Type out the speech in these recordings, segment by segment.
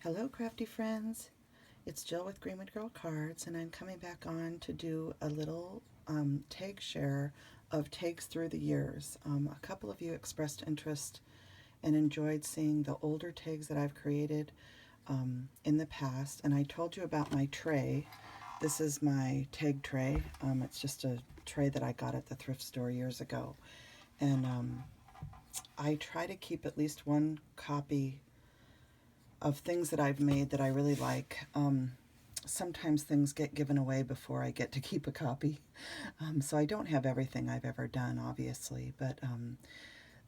Hello, crafty friends. It's Jill with Greenwood Girl Cards, and I'm coming back on to do a little tag share of tags through the years. A couple of you expressed interest and enjoyed seeing the older tags that I've created in the past, and I told you about my tray. This is my tag tray. It's just a tray that I got at the thrift store years ago, and I try to keep at least one copy of things that I've made that I really like. Sometimes things get given away before I get to keep a copy. So I don't have everything I've ever done, obviously, but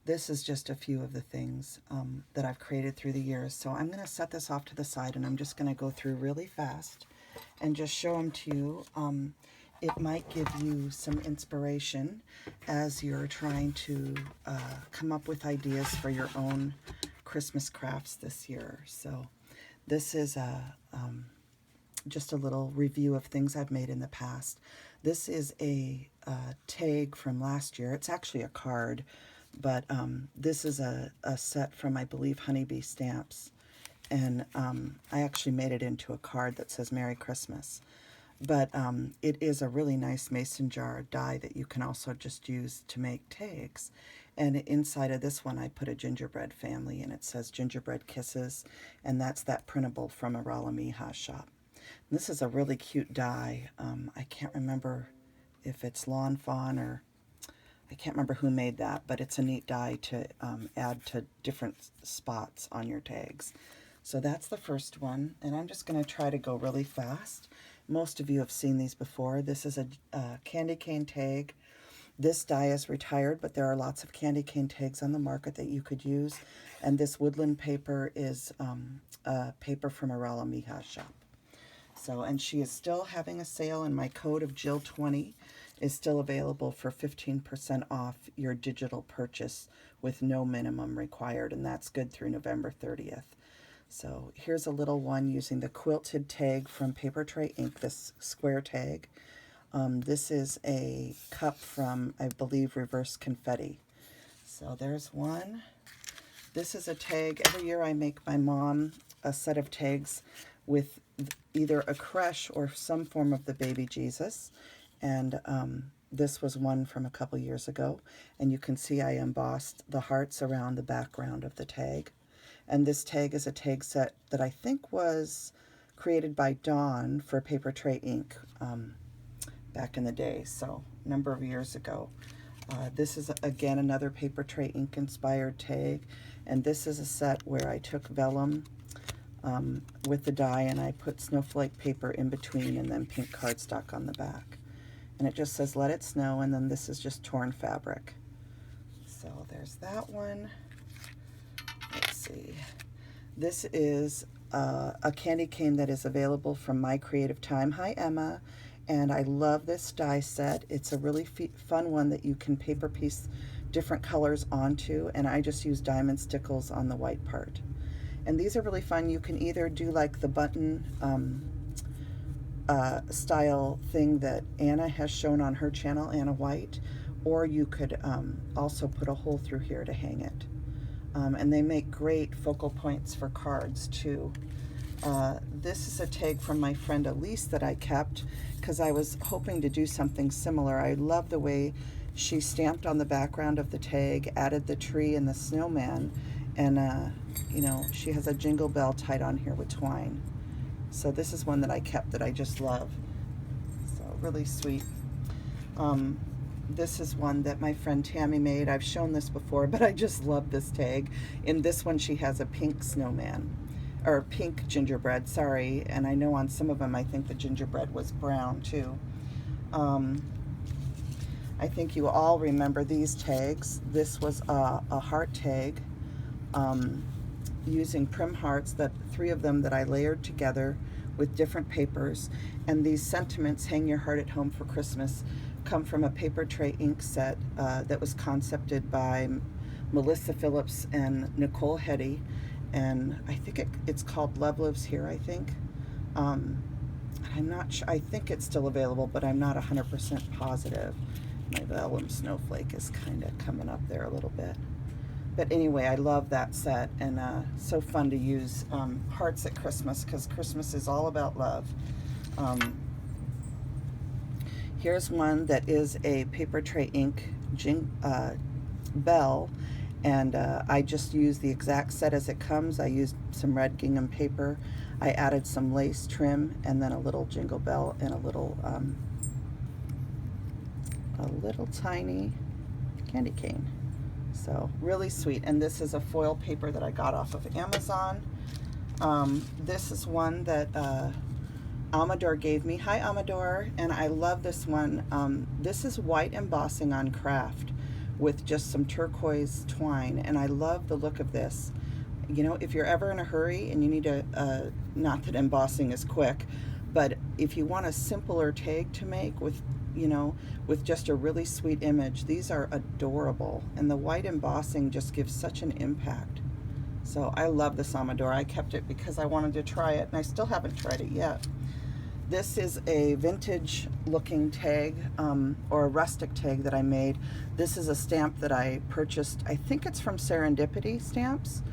this is just a few of the things that I've created through the years. So I'm going to set this off to the side, and I'm just going to go through really fast and just show them to you. It might give you some inspiration as you're trying to come up with ideas for your own Christmas crafts this year. So this is just a little review of things I've made in the past. This is a tag from last year. It's actually a card, but this is a set from, I believe, Honeybee Stamps. And I actually made it into a card that says Merry Christmas. But it is a really nice mason jar die that you can also just use to make tags. And inside of this one, I put a gingerbread family, and it says Gingerbread Kisses, and that's that printable from a Mija shop. And this is a really cute die. I can't remember if it's Lawn Fawn or I can't remember who made that, but it's a neat die to add to different spots on your tags. So that's the first one, and I'm just going to try to go really fast. Most of you have seen these before. This is a candy cane tag. This die is retired, but there are lots of candy cane tags on the market that you could use. And this woodland paper is paper from a Mija shop. So, and she is still having a sale, and my code of Jill20 is still available for 15% off your digital purchase with no minimum required, and that's good through November 30th. So here's a little one using the quilted tag from Paper Tray Ink, this square tag. This is a cup from, I believe, Reverse Confetti. So there's one. This is a tag. Every year I make my mom a set of tags with either a creche or some form of the baby Jesus. And this was one from a couple years ago. And you can see I embossed the hearts around the background of the tag. And this tag is a tag set that I think was created by Dawn for Paper Tray Ink back in the day, so a number of years ago. This is, again, another Paper Tray Ink inspired tag, and this is a set where I took vellum with the die and I put snowflake paper in between and then pink cardstock on the back. And it just says, "Let it snow," and then this is just torn fabric. So there's that one. Let's see. This is a candy cane that is available from My Creative Time. Hi, Emma. And I love this die set. It's a really fun one that you can paper piece different colors onto, and I just use diamond stickles on the white part. And these are really fun. You can either do like the button style thing that Anna has shown on her channel, Anna White, or you could also put a hole through here to hang it. And they make great focal points for cards too. This is a tag from my friend Elise that I kept because I was hoping to do something similar. I love the way she stamped on the background of the tag, added the tree and the snowman, and you know, she has a jingle bell tied on here with twine. So this is one that I kept that I just love. So really sweet. This is one that my friend Tammy made. I've shown this before, but I just love this tag. In this one, she has a pink snowman, or pink gingerbread, sorry. And I know on some of them, I think the gingerbread was brown too. I think you all remember these tags. This was a heart tag using Prim Hearts, that 3 of them that I layered together with different papers. And these sentiments, "Hang Your Heart at Home for Christmas," come from a Paper Tray Ink set that was concepted by Melissa Phillips and Nicole Hetty, and I think it's called Love Lives Here, I think. I'm not sure, I think it's still available, but I'm not 100% positive. My vellum snowflake is kind of coming up there a little bit. But anyway, I love that set, and so fun to use hearts at Christmas, because Christmas is all about love. Um, Here's one that is a paper tray ink bell, and I just used the exact set as it comes. I used some red gingham paper. I added some lace trim, and then a little jingle bell and a little tiny candy cane. So really sweet. And this is a foil paper that I got off of Amazon. This is one that Amador gave me. Hi, Amador. And I love this one. This is white embossing on craft with just some turquoise twine, and I love the look of this. You know, if you're ever in a hurry and you need a not that embossing is quick, but if you want a simpler tag to make with, you know, with just a really sweet image, these are adorable, and the white embossing just gives such an impact. So I love this Amador. I kept it because I wanted to try it, and I still haven't tried it yet. This is a vintage looking tag, or a rustic tag that I made. This is a stamp that I purchased, I think it's from Serendipity Stamps,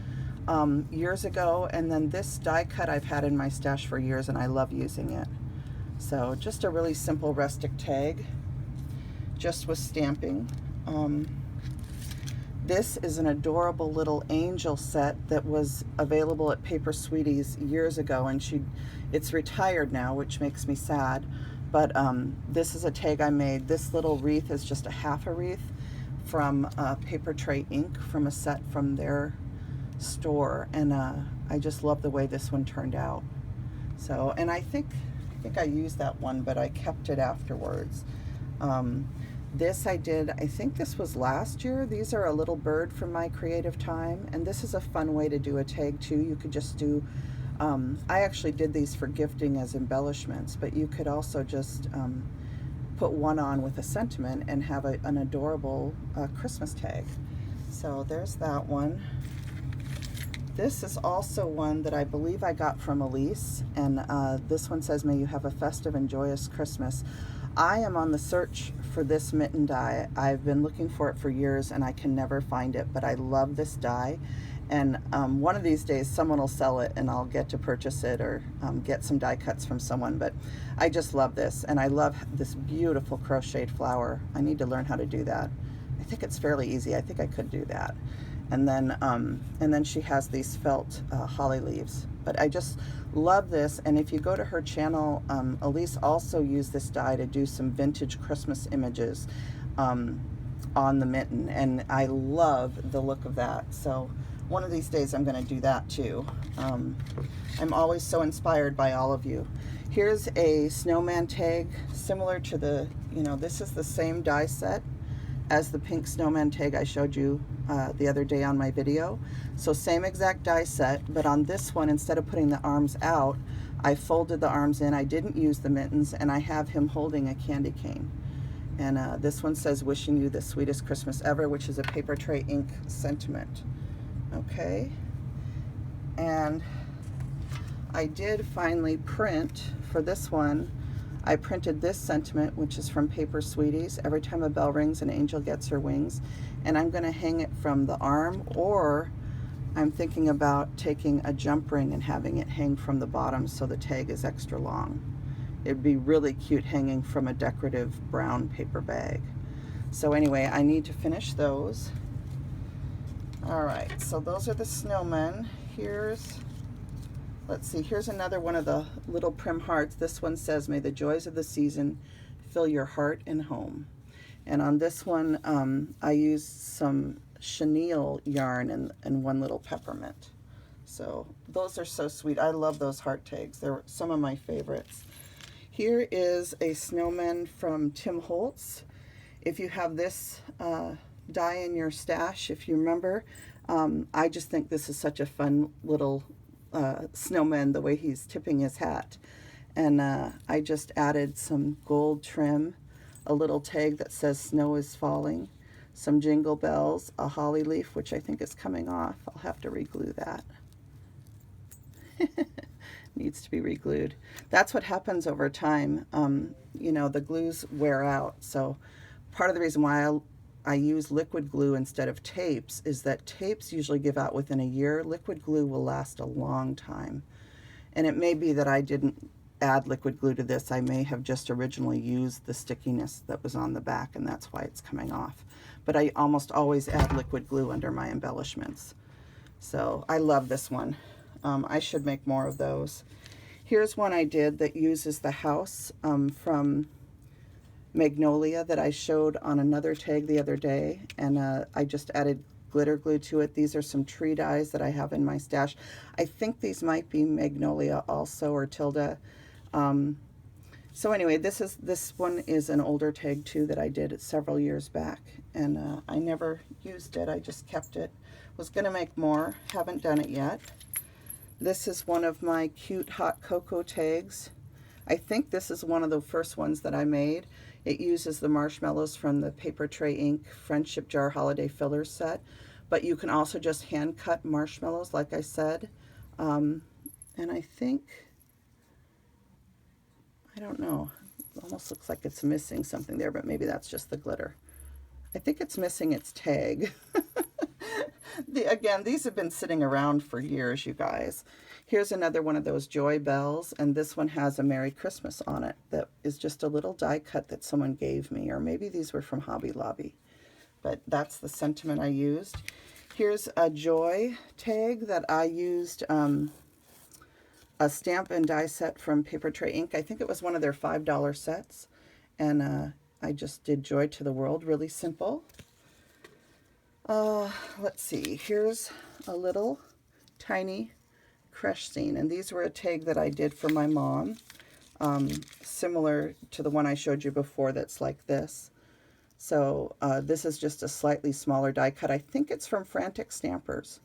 years ago, and then this die cut I've had in my stash for years, and I love using it. So just a really simple rustic tag, just with stamping. This is an adorable little angel set that was available at Paper Sweeties years ago, and it's retired now, which makes me sad. But this is a tag I made. This little wreath is just a half a wreath from Paper Tray Ink, from a set from their store, and I just love the way this one turned out. So, and I think I used that one, but I kept it afterwards. This I did, I think this was last year. These are a little bird from my creative time, and this is a fun way to do a tag too. You could just do, I actually did these for gifting as embellishments, but you could also just put one on with a sentiment and have an adorable Christmas tag. So there's that one. This is also one that I believe I got from Elise, and this one says, "May you have a festive and joyous Christmas." I am on the search for this mitten die. I've been looking for it for years, and I can never find it, but I love this die. And one of these days someone will sell it, and I'll get to purchase it, or get some die cuts from someone. But I just love this, and I love this beautiful crocheted flower. I need to learn how to do that. I think it's fairly easy. I think I could do that. And then she has these felt holly leaves. But I just love this, and if you go to her channel, Elise also used this die to do some vintage Christmas images on the mitten, and I love the look of that. So one of these days I'm going to do that too. I'm always so inspired by all of you. Here's a snowman tag, similar to the, this is the same die set as the pink snowman tag I showed you the other day on my video. So same exact die set, but on this one, instead of putting the arms out, I folded the arms in. I didn't use the mittens, and I have him holding a candy cane. And this one says, "Wishing you the sweetest Christmas ever," which is a Paper Tray Ink sentiment. Okay. And I did finally print for this one. I printed this sentiment, which is from Paper Sweeties. "Every time a bell rings, an angel gets her wings." And I'm going to hang it from the arm, or I'm thinking about taking a jump ring and having it hang from the bottom so the tag is extra long. It'd be really cute hanging from a decorative brown paper bag. So anyway, I need to finish those. All right, so those are the snowmen. Let's see, here's another one of the little prim hearts. This one says, "May the joys of the season fill your heart and home." And on this one, I used some chenille yarn and one little peppermint. So those are so sweet. I love those heart tags. They're some of my favorites. Here is a snowman from Tim Holtz. If you have this die in your stash, if you remember, I just think this is such a fun little snowman, the way he's tipping his hat. And I just added some gold trim, a little tag that says "Snow is falling," some jingle bells, a holly leaf, which I think is coming off. I'll have to re-glue that. Needs to be re-glued. That's what happens over time. The glues wear out. So part of the reason why I use liquid glue instead of tapes is that tapes usually give out within a year. Liquid glue will last a long time. And it may be that I didn't add liquid glue to this. I may have just originally used the stickiness that was on the back, and that's why it's coming off. But I almost always add liquid glue under my embellishments. So I love this one. I should make more of those. Here's one I did that uses the house from Magnolia that I showed on another tag the other day, and I just added glitter glue to it. These are some tree dies that I have in my stash. I think these might be Magnolia also, or Tilda. So anyway, this one is an older tag too that I did several years back, and I never used it. I just kept it. Was gonna make more, haven't done it yet. This is one of my cute hot cocoa tags. I think this is one of the first ones that I made. It uses the marshmallows from the Paper Tray Ink Friendship Jar Holiday Fillers set, but you can also just hand cut marshmallows like I said. And I think, I don't know, it almost looks like it's missing something there, but maybe that's just the glitter. I think it's missing its tag. Again, these have been sitting around for years, you guys. Here's another one of those joy bells, and this one has a Merry Christmas on it that is just a little die cut that someone gave me, or maybe these were from Hobby Lobby, but that's the sentiment I used. Here's a joy tag that I used a stamp and die set from Paper Tray Ink. I think it was one of their $5 sets, and I just did Joy to the World, really simple. Let's see, here's a little tiny creche scene, and these were a tag that I did for my mom, similar to the one I showed you before that's like this. So this is just a slightly smaller die cut. I think it's from Frantic Stampers,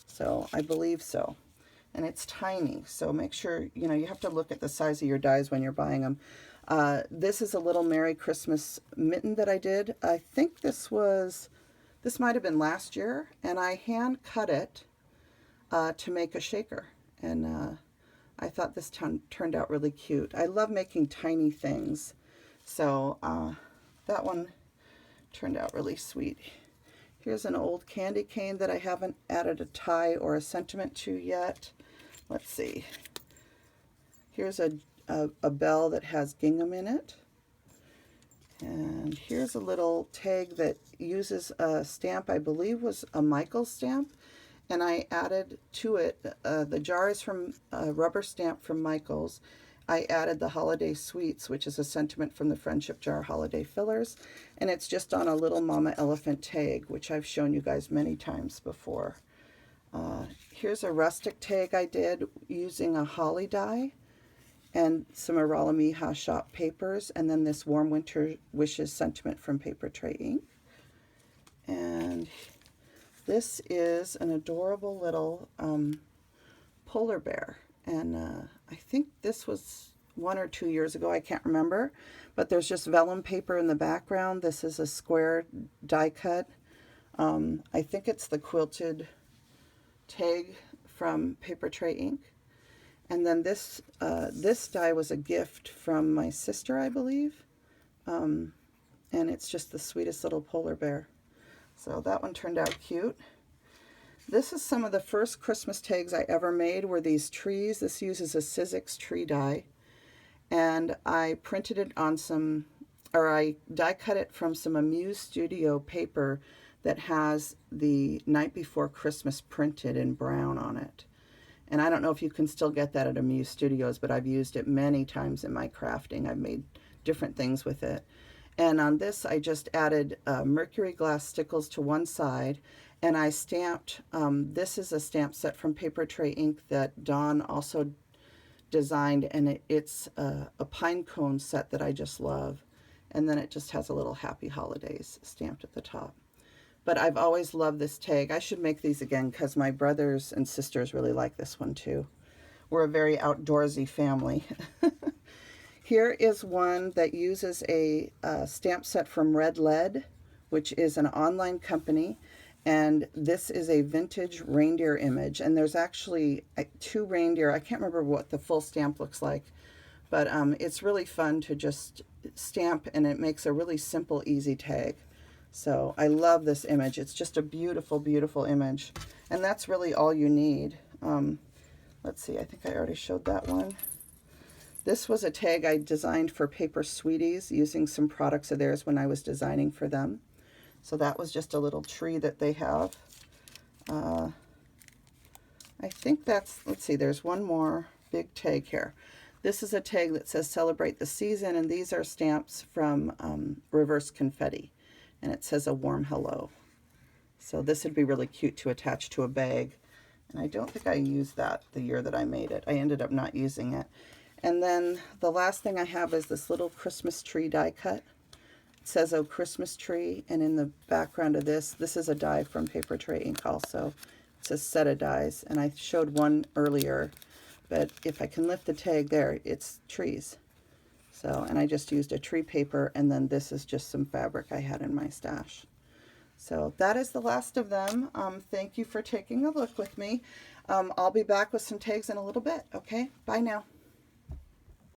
so I believe so. And it's tiny, so make sure, you know, you have to look at the size of your dies when you're buying them. This is a little Merry Christmas mitten that I did. I think this might have been last year, and I hand cut it to make a shaker, and I thought this turned out really cute. I love making tiny things, so that one turned out really sweet. Here's an old candy cane that I haven't added a tie or a sentiment to yet. Let's see. Here's a bell that has gingham in it. And here's a little tag that uses a stamp, I believe was a Michaels stamp, and I added to it, the jar is from a rubber stamp from Michaels. I added the Holiday Sweets, which is a sentiment from the Friendship Jar Holiday Fillers, and it's just on a little Mama Elephant tag, which I've shown you guys many times before. Here's a rustic tag I did using a holly die and some Arala Mija shop papers, and then this Warm Winter Wishes sentiment from Paper Tray Ink. And this is an adorable little polar bear, and I think this was 1 or 2 years ago, I can't remember, but there's just vellum paper in the background. This is a square die cut. I think it's the quilted tag from Paper Tray Ink. And then this die was a gift from my sister, I believe. And it's just the sweetest little polar bear. So that one turned out cute. This is some of the first Christmas tags I ever made were these trees. This uses a Sizzix tree die. And I printed it on some, or I die cut it from some Amuse Studio paper that has the Night Before Christmas printed in brown on it. And I don't know if you can still get that at Amuse Studios, but I've used it many times in my crafting. I've made different things with it. And on this, I just added mercury glass stickles to one side, and I stamped, this is a stamp set from Paper Tray Ink that Dawn also designed, and it's a pine cone set that I just love. And then it just has a little Happy Holidays stamped at the top. But I've always loved this tag. I should make these again because my brothers and sisters really like this one too. We're a very outdoorsy family. Here is one that uses a stamp set from Red Lead, which is an online company. And this is a vintage reindeer image. And there's actually 2 reindeer. I can't remember what the full stamp looks like. But it's really fun to just stamp, and it makes a really simple, easy tag. So I love this image. It's just a beautiful, beautiful image. And that's really all you need. Let's see, I think I already showed that one. This was a tag I designed for Paper Sweeties using some products of theirs when I was designing for them. So that was just a little tree that they have. I think that's, let's see, there's one more big tag here. This is a tag that says Celebrate the Season, and these are stamps from Reverse Confetti. And it says a warm hello. So this would be really cute to attach to a bag. And I don't think I used that the year that I made it. I ended up not using it. And then the last thing I have is this little Christmas tree die cut. It says, oh, Christmas tree. And in the background of this is a die from Paper Tray Ink also. It's a set of dies. And I showed one earlier. But if I can lift the tag there, it's trees. So, and I just used a tree paper, and then this is just some fabric I had in my stash. So that is the last of them. Thank you for taking a look with me. I'll be back with some tags in a little bit. Okay, bye now.